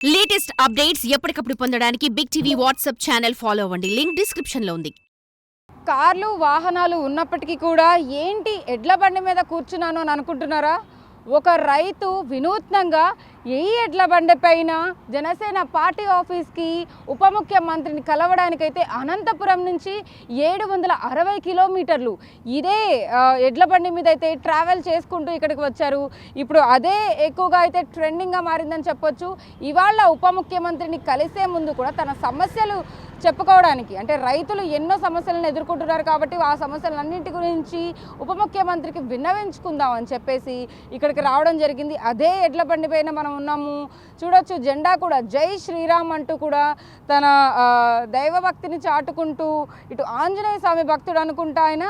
Latest updates ఎప్పటికప్పుడు పొందడానికి Big TV WhatsApp channel follow అవ్వండి. లింక్ డిస్క్రిప్షన్ లో ఉంది. కార్లు వాహనాలు ఉన్నప్పటికీ కూడా ఏంటి ఎడ్ల బండి మీద కూర్చున్నాను అని అనుకుంటున్నారా? ఒక రైతు వినూత్నంగా ఈ ఎడ్ల బండి పైన జనసేన పార్టీ ఆఫీస్కి ఉప ముఖ్యమంత్రిని కలవడానికైతే అనంతపురం నుంచి 760 కిలోమీటర్లు ఇదే ఎడ్ల బండి మీద అయితే ట్రావెల్ చేసుకుంటూ ఇక్కడికి వచ్చారు. ఇప్పుడు అదే ఎక్కువగా అయితే ట్రెండింగ్గా మారిందని చెప్పొచ్చు. ఇవాళ ఉప ముఖ్యమంత్రిని కలిసే ముందు కూడా తన సమస్యలు చెప్పుకోవడానికి, అంటే రైతులు ఎన్నో సమస్యలను ఎదుర్కొంటున్నారు కాబట్టి ఆ సమస్యలన్నింటి గురించి ఉప ముఖ్యమంత్రికి విన్నవించుకుందాం అని చెప్పేసి ఇక్కడికి రావడం జరిగింది. అదే ఎడ్ల బండి పైన మనం ఉన్నాము. చూడొచ్చు, జెండా కూడా జై శ్రీరామ్ అంటూ కూడా తన దైవభక్తిని చాటుకుంటూ, ఇటు ఆంజనేయ స్వామి భక్తుడు అనుకుంటా ఆయన,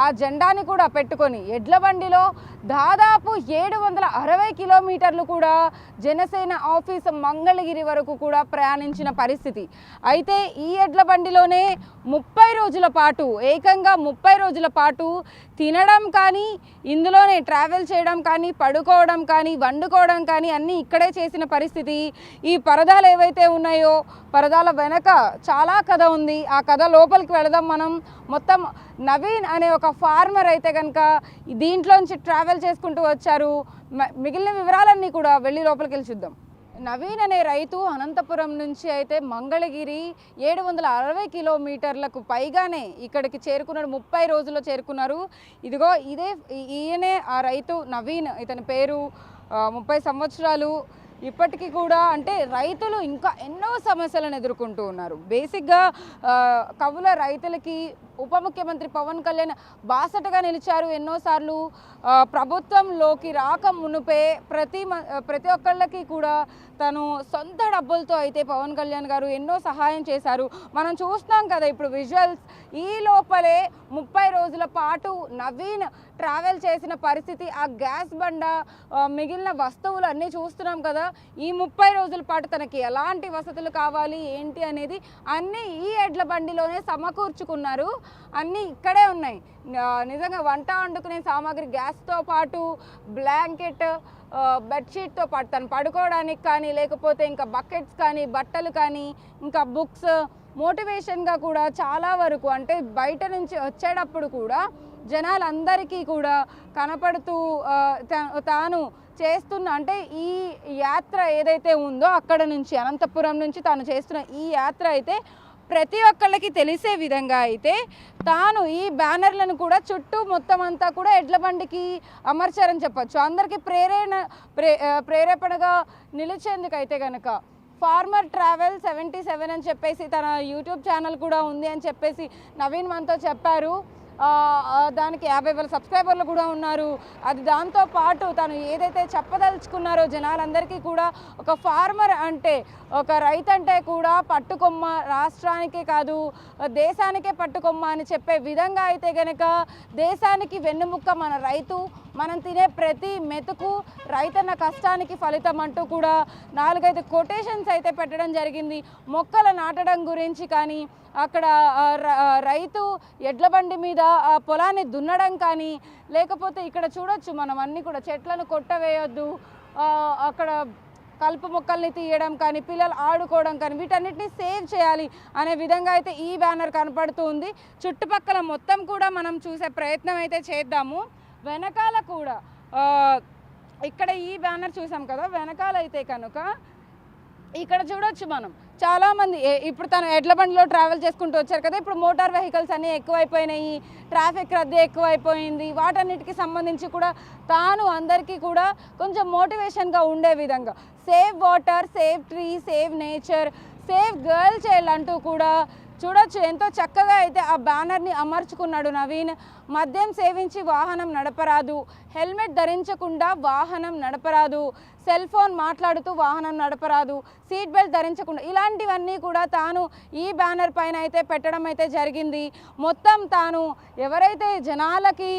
ఆ జెండాని కూడా పెట్టుకొని ఎడ్ల బండిలో దాదాపు 760 కిలోమీటర్లు కూడా జనసేన ఆఫీస్ మంగళగిరి వరకు కూడా ప్రయాణించిన పరిస్థితి. అయితే ఈ ఎడ్ల బండిలోనే 30 రోజుల పాటు, ఏకంగా 30 రోజుల పాటు తినడం కానీ, ఇందులోనే ట్రావెల్ చేయడం కానీ, పడుకోవడం కానీ, వండుకోవడం కానీ అన్నీ ఇక్కడే చేసిన పరిస్థితి. ఈ పరదాలు ఏవైతే ఉన్నాయో, పరదాల వెనక చాలా కథ ఉంది. ఆ కథ లోపలికి వెళదాం మనం. మొత్తం నవీన్ అనే ఒక ఫార్మర్ అయితే కనుక దీంట్లోంచి ట్రావెల్ చేసుకుంటూ వచ్చారు. మిగిలిన వివరాలన్నీ కూడా వెళ్ళి లోపలికి వెళ్ళి చూద్దాం. నవీన్ అనే రైతు అనంతపురం నుంచి అయితే మంగళగిరి 760 కిలోమీటర్లకు పైగానే ఇక్కడికి చేరుకున్నాడు. 30 రోజుల్లో చేరుకున్నారు. ఇదిగో ఈయనే ఆ రైతు నవీన్. ఇతని పేరు 30 సంవత్సరాలు. ఇప్పటికీ కూడా అంటే రైతులు ఇంకా ఎన్నో సమస్యలను ఎదుర్కొంటూ ఉన్నారు. బేసిక్గా కవుల రైతులకి ఉప ముఖ్యమంత్రి పవన్ కళ్యాణ్ బాసటగా నిలిచారు. ఎన్నోసార్లు ప్రభుత్వంలోకి రాక మునుపే ప్రతి ఒక్కళ్ళకి కూడా తను సొంత డబ్బులతో అయితే పవన్ కళ్యాణ్ గారు ఎన్నో సహాయం చేశారు. మనం చూస్తున్నాం కదా ఇప్పుడు విజువల్స్. ఈ లోపలే 30 రోజుల పాటు నవీన్ ట్రావెల్ చేసిన పరిస్థితి. ఆ గ్యాస్ బండ, మిగిలిన వస్తువులు అన్నీ చూస్తున్నాం కదా. ఈ 30 రోజుల పాటు తనకి ఎలాంటి వసతులు కావాలి ఏంటి అనేది అన్నీ ఈ ఎడ్ల బండిలోనే సమకూర్చుకున్నారు. అన్నీ ఇక్కడే ఉన్నాయి. నిజంగా వంట వండుకునే సామాగ్రి, గ్యాస్తో పాటు బ్లాంకెట్, బెడ్షీట్తో పాటు తను పడుకోవడానికి కానీ, లేకపోతే ఇంకా బకెట్స్ కానీ, బట్టలు కానీ, ఇంకా బుక్స్, మోటివేషన్గా కూడా చాలా వరకు, అంటే బయట నుంచి వచ్చేటప్పుడు కూడా జనాలందరికీ కూడా కనపడుతూ తాను చేస్తున్న, అంటే ఈ యాత్ర ఏదైతే ఉందో అక్కడ నుంచి అనంతపురం నుంచి తాను చేస్తున్న ఈ యాత్ర అయితే ప్రతి ఒక్కళ్ళకి తెలిసే విధంగా అయితే తాను ఈ బ్యానర్లను కూడా చుట్టూ మొత్తం అంతా కూడా ఎడ్ల బండికి అమర్చారని చెప్పచ్చు. అందరికీ ప్రేరేపణగా నిలిచేందుకైతే కనుక ఫార్మర్ ట్రావెల్ 77 అని చెప్పేసి తన యూట్యూబ్ ఛానల్ కూడా ఉంది అని చెప్పేసి నవీన్ మనతో చెప్పారు. దానికి 50,000 సబ్స్క్రైబర్లు కూడా ఉన్నారు. అది దాంతో పాటు తను ఏదైతే చెప్పదలుచుకున్నారో జనాలందరికీ కూడా, ఒక ఫార్మర్ అంటే, ఒక రైతు అంటే కూడా పట్టుకొమ్మ, రాష్ట్రానికే కాదు దేశానికే పట్టుకొమ్మ అని చెప్పే విధంగా అయితే కనుక దేశానికి వెన్నెముక్క మన రైతు, మనం తినే ప్రతి మెతుకు రైతన్న కష్టానికి ఫలితం అంటూ కూడా 4-5 కొటేషన్స్ అయితే పెట్టడం జరిగింది. మొక్కలు నాటడం గురించి కానీ, అక్కడ రైతు ఎడ్ల బండి మీద పొలాన్ని దున్నడం కానీ, లేకపోతే ఇక్కడ చూడొచ్చు మనం అన్నీ కూడా చెట్లను కొట్టవేయొద్దు, అక్కడ కలుపు మొక్కల్ని తీయడం కానీ, పిల్లలు ఆడుకోవడం కానీ, వీటన్నిటిని సేవ్ చేయాలి అనే విధంగా అయితే ఈ బ్యానర్ కనపడుతూ ఉంది. చుట్టుపక్కల మొత్తం కూడా మనం చూసే ప్రయత్నం అయితే చేద్దాము. వెనకాల కూడా ఇక్కడ ఈ బ్యానర్ చూసాం కదా, వెనకాల అయితే కనుక ఇక్కడ చూడొచ్చు మనం చాలామంది ఇప్పుడు తను ఎడ్ల బండిలో ట్రావెల్ చేసుకుంటూ వచ్చారు కదా. ఇప్పుడు మోటార్ వెహికల్స్ అన్నీ ఎక్కువైపోయినాయి, ట్రాఫిక్ రద్దీ ఎక్కువైపోయింది. వాటన్నిటికీ సంబంధించి కూడా తాను అందరికీ కూడా కొంచెం మోటివేషన్గా ఉండే విధంగా save water, save tree, save nature, save girl child అంటూ కూడా చూడొచ్చు ఎంతో చక్కగా అయితే ఆ బ్యానర్ని అమర్చుకున్నాడు నవీన్. మద్యం సేవించి వాహనం నడపరాదు, హెల్మెట్ ధరించకుండా వాహనం నడపరాదు, సెల్ ఫోన్ మాట్లాడుతూ వాహనం నడపరాదు, సీట్ బెల్ట్ ధరించకుండా, ఇలాంటివన్నీ కూడా తాను ఈ బ్యానర్ పైన అయితే పెట్టడం అయితే జరిగింది. మొత్తం తాను ఎవరైతే జనాలకి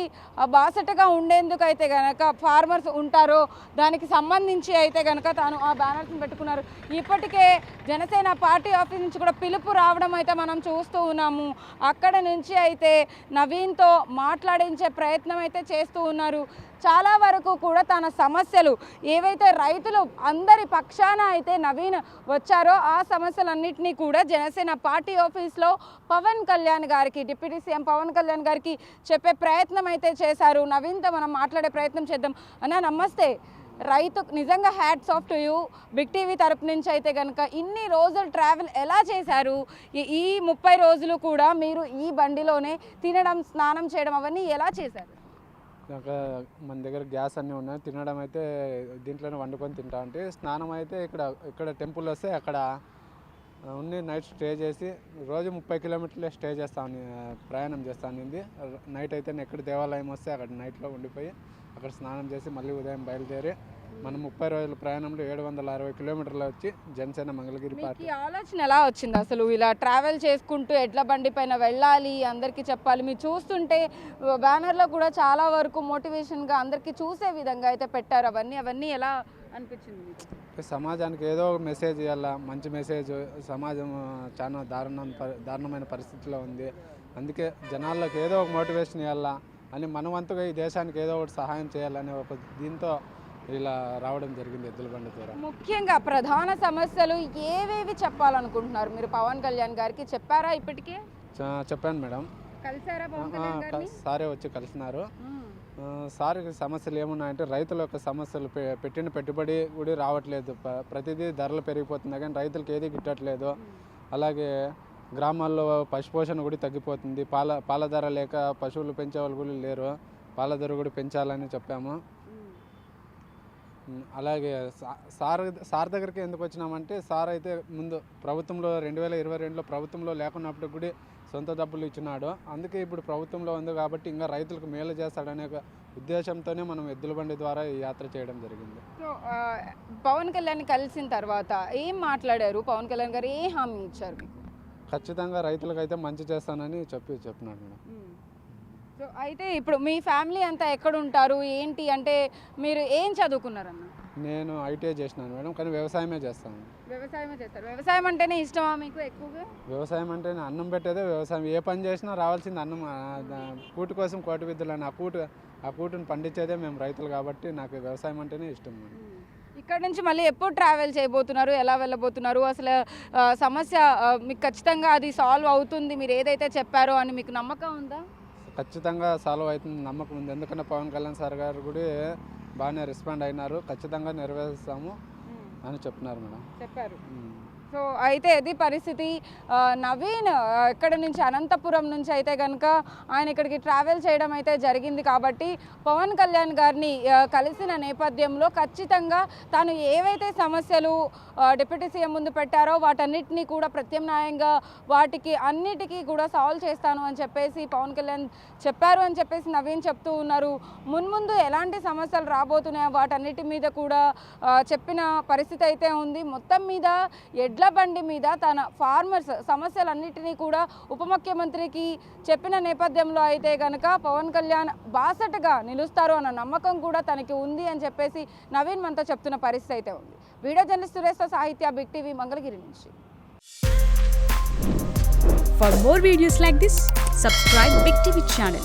బాసటగా ఉండేందుకు అయితే కనుక ఫార్మర్స్ ఉంటారో దానికి సంబంధించి అయితే కనుక తాను ఆ బ్యానర్స్ని పెట్టుకున్నారు. ఇప్పటికే జనసేన పార్టీ ఆఫీస్ నుంచి కూడా పిలుపు రావడం అయితే మనం చూస్తూ ఉన్నాము. అక్కడ నుంచి అయితే నవీన్తో మాట్లాడించే ప్రయత్నం అయితే చేస్తూ ఉన్నారు. చాలా వరకు కూడా తన సమస్యలు ఏవైతే రైతులు అందరి పక్షాన అయితే నవీన్ వచ్చారో ఆ సమస్యలన్నింటినీ కూడా జనసేన పార్టీ ఆఫీస్లో పవన్ కళ్యాణ్ గారికి, డిప్యూటీ సీఎం పవన్ కళ్యాణ్ గారికి చెప్పే ప్రయత్నం అయితే చేశారు. నవీన్తో మనం మాట్లాడే ప్రయత్నం చేద్దాం. అన్న నమస్తే. రైతు నిజంగా hats off to you. Big TV తరపు నుంచి అయితే కనుక ఇన్ని రోజులు ట్రావెల్ ఎలా చేశారు? ఈ 30 రోజులు కూడా మీరు ఈ బండిలోనే తినడం, స్నానం చేయడం అవన్నీ ఎలా చేశారు? మన దగ్గర గ్యాస్ అన్నీ ఉన్నాయి. తినడం అయితే దీంట్లోనే వండుకొని తింటా అంటే, స్నానం అయితే ఇక్కడ టెంపుల్ వస్తే అక్కడ ఉండి నైట్ స్టే చేసి రోజు 30 కిలోమీటర్లే స్టే చేస్తాను, ప్రయాణం చేస్తాను. నైట్ అయితే ఎక్కడ దేవాలయం వస్తే అక్కడ నైట్లో ఉండిపోయి అక్కడ స్నానం చేసి మళ్ళీ ఉదయం బయలుదేరి మనం 30 రోజుల ప్రయాణంలో 760 కిలోమీటర్లు వచ్చి జనసేన మంగళగిరి పార్టీ. ఈ ఆలోచన ఎలా వచ్చింది అసలు? ఇలా ట్రావెల్ చేసుకుంటూ ఎడ్ల బండి పైన వెళ్ళాలి, అందరికీ చెప్పాలి. మీరు చూస్తుంటే బ్యానర్లో కూడా చాలా వరకు మోటివేషన్గా అందరికీ చూసే విధంగా అయితే పెట్టారు. అవన్నీ ఎలా అనిపించింది? సమాజానికి ఏదో ఒక మెసేజ్ ఇవ్వాలా, మంచి మెసేజ్. సమాజం చాలా దారుణమైన పరిస్థితిలో ఉంది. అందుకే జనాల్లోకి ఏదో ఒక మోటివేషన్ ఇవ్వాలా అని మనవంతుగా ఈ దేశానికి ఏదో ఒకటి సహాయం చేయాలనే ఒక దీంతో ఇలా రావడం జరిగింది ఎద్దుల బండి ద్వారా. ముఖ్యంగా ప్రధాన సమస్యలు ఏవేవి చెప్పాలనుకుంటున్నారు మీరు? పవన్ కళ్యాణ్ గారికి చెప్పారా? ఇప్పటికే చెప్పాను మేడం. కలిసారా పవన్ కళ్యాణ్ గారిని? సారే వచ్చి కలిసినారు. సార్కి సమస్యలు ఏమున్నాయంటే రైతుల యొక్క సమస్యలు, పెట్టిన పెట్టుబడి కూడా రావట్లేదు, ప్రతిదీ ధరలు పెరిగిపోతున్నాయి కానీ రైతులకు ఏది గిట్టట్లేదు. అలాగే గ్రామాల్లో పశుపోషణ కూడా తగ్గిపోతుంది. పాల ధర లేక పశువులు పెంచే వాళ్ళు కూడా లేరు. పాల ధర కూడా పెంచాలని చెప్పాము. అలాగే సార్ దగ్గరికి ఎందుకు వచ్చినామంటే, సార్ అయితే ముందు ప్రభుత్వంలో 2022లో ప్రభుత్వంలో లేకున్నప్పుడు కూడా సొంత డబ్బులు ఇచ్చినాడు. అందుకే ఇప్పుడు ప్రభుత్వంలో ఉంది కాబట్టి ఇంకా రైతులకు మేలు చేస్తాడనే ఉద్దేశంతోనే మనం ఎద్దుల బండి ద్వారా ఈ యాత్ర చేయడం జరిగింది. సో పవన్ కళ్యాణ్ కలిసిన తర్వాత ఏం మాట్లాడారు? పవన్ కళ్యాణ్ గారు ఏ హామీ ఇచ్చారు మీకు? ఖచ్చితంగా రైతులకు అయితే మంచి చేస్తానని చెప్పినాడు మేడం. సో అయితే ఇప్పుడు మీ ఫ్యామిలీ అంతా ఎక్కడ ఉంటారు ఏంటి? అంటే మీరు ఏం చదువుకున్నారన్న? నేను ఐటీఐ చేసినాను మేడం, కానీ వ్యవసాయమే చేస్తాను. వ్యవసాయమే చేస్తారు. వ్యవసాయం అంటేనే ఇష్టమా మీకు ఎక్కువగా? వ్యవసాయం అంటే అన్నం పెట్టేదే వ్యవసాయం. ఏ పని చేసినా రావాల్సింది అన్నం. కూటి కోసం కోటి విద్యలు అని ఆ కూటును పండించేదే మేము రైతులు కాబట్టి నాకు వ్యవసాయం అంటేనే ఇష్టం మేడం. ఇక్కడ నుంచి మళ్ళీ ఎప్పుడు ట్రావెల్ చేయబోతున్నారు? ఎలా వెళ్ళబోతున్నారు? అసలు సమస్య మీకు ఖచ్చితంగా అది సాల్వ్ అవుతుంది మీరు ఏదైతే చెప్పారో అని మీకు నమ్మకం ఉందా? ఖచ్చితంగా సాల్వ్ అవుతుంది నమ్మకం ఉంది. ఎందుకంటే పవన్ కళ్యాణ్ సార్ గారు కూడా బాగానే రెస్పాండ్ అయినారు. ఖచ్చితంగా నెరవేరుస్తాము అని చెప్పినారు మేడం. చెప్పారు. సో అయితే అది పరిస్థితి. నవీన్ ఇక్కడ నుంచి అనంతపురం నుంచి అయితే కనుక ఆయన ఇక్కడికి ట్రావెల్ చేయడం అయితే జరిగింది కాబట్టి పవన్ కళ్యాణ్ గారిని కలిసిన నేపథ్యంలో ఖచ్చితంగా తాను ఏవైతే సమస్యలు డిప్యూటీ సీఎం ముందు పెట్టారో వాటన్నిటినీ కూడా ప్రత్యామ్నాయంగా వాటికి అన్నిటికీ కూడా సాల్వ్ చేస్తాను అని చెప్పేసి పవన్ కళ్యాణ్ చెప్పారు అని చెప్పేసి నవీన్ చెప్తూ ఉన్నారు. మున్ముందు ఎలాంటి సమస్యలు రాబోతున్నాయో వాటన్నిటి మీద కూడా చెప్పిన పరిస్థితి అయితే ఉంది. మొత్తం మీద ఎడ్ల బండి మీద తన ఫార్మర్స్ సమస్యలన్నిటినీ కూడా ఉప ముఖ్యమంత్రికి చెప్పిన నేపథ్యంలో అయితే కనుక పవన్ కళ్యాణ్ బాసటగా నిలుస్తారు అన్న నమ్మకం కూడా తనకి ఉంది అని చెప్పేసి నవీన్ మనతో చెప్తున్న పరిస్థితి అయితే ఉంది. వీడియో జర్నలిస్ట్ సురేష్తో సాహిత్య, బిగ్ టీవీ మంగళగిరి నుంచి. For more videos like this, subscribe Big TV channel.